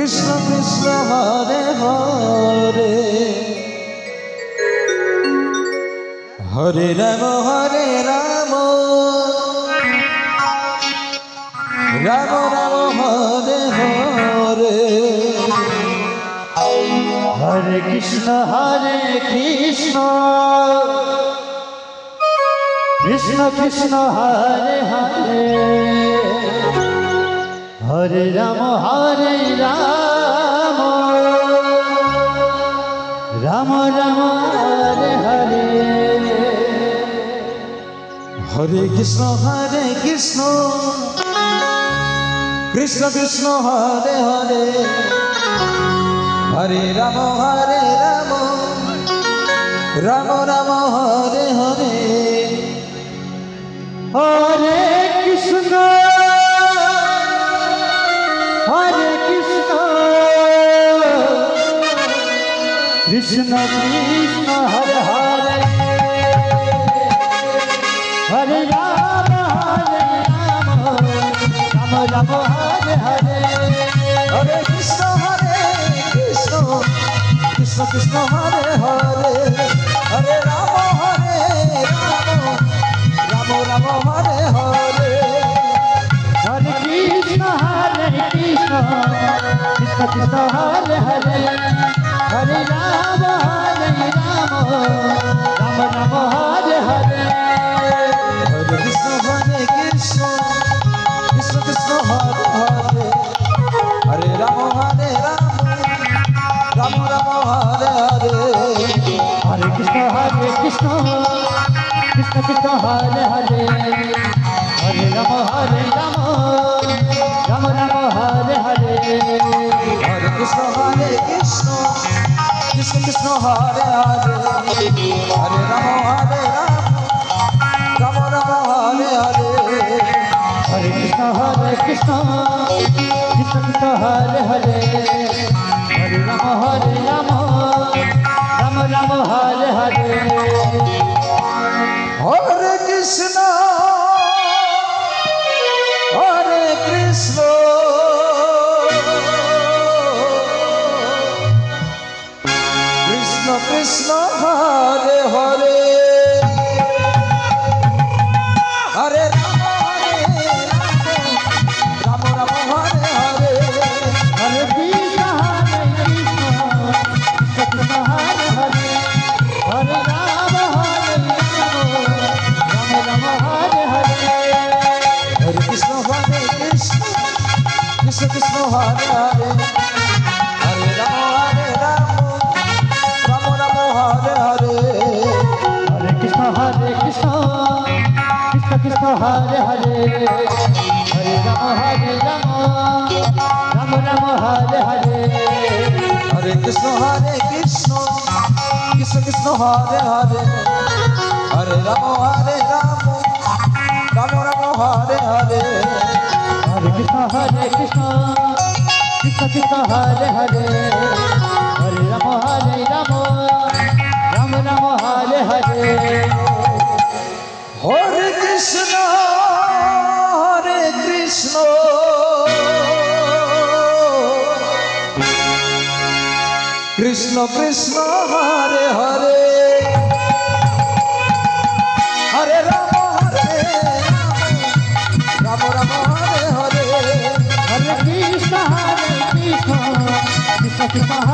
Krishna Krishna Hare Hare Hare Ram Ram Ram Hare Hare Hare Krishna Krishna Krishna Hare Hare Hare Ram Ram Ram Hare Hare Hare Krishna Krishna Krishna Hare Hare Hare Ram Ram Ram Hare Hare Hare Krishna Krishna Krishna Hare Hare Hare Ram Ram Hare Hare Hare Krishna Krishna Krishna Hare Hare Hare Ram Ram Hare Hare Hare Krishna Krishna Krishna Hare Hare Hare Ram Ram Hare Hare Hare Krishna Krishna Krishna Hare Hare Hare Ram Ram Hare Hare Hare Krishna Krishna Krishna Hare Hare Hare Ram Ram Hare Hare Hare Krishna Krishna Krishna Hare Hare Hare Ram Ram Hare Hare Hare Krishna Krishna Krishna Hare Hare Hare Ram Ram Hare Hare Hare Krishna Krishna Krishna Hare Hare Hare Ram Ram Hare Hare Hare Krishna Krishna Hare Hare Hare Ram Ram Hare Hare Hare Krishna Krishna Krishna Hare Hare Hare Ram Hare Hare Hare Krishna Krishna Krishna Hare Hare Hare Ram Ram Hare Hare Hare Krishna Krishna Krishna Hare Hare Hare Ram Ram Hare Hare Hare Krishna Krishna Krishna Hare Hare Hare Ram Ram Hare Hare Hare Krishna Krishna Krishna Hare Hare Hare Ram Ram Hare Hare Hare Krishna Krishna Krishna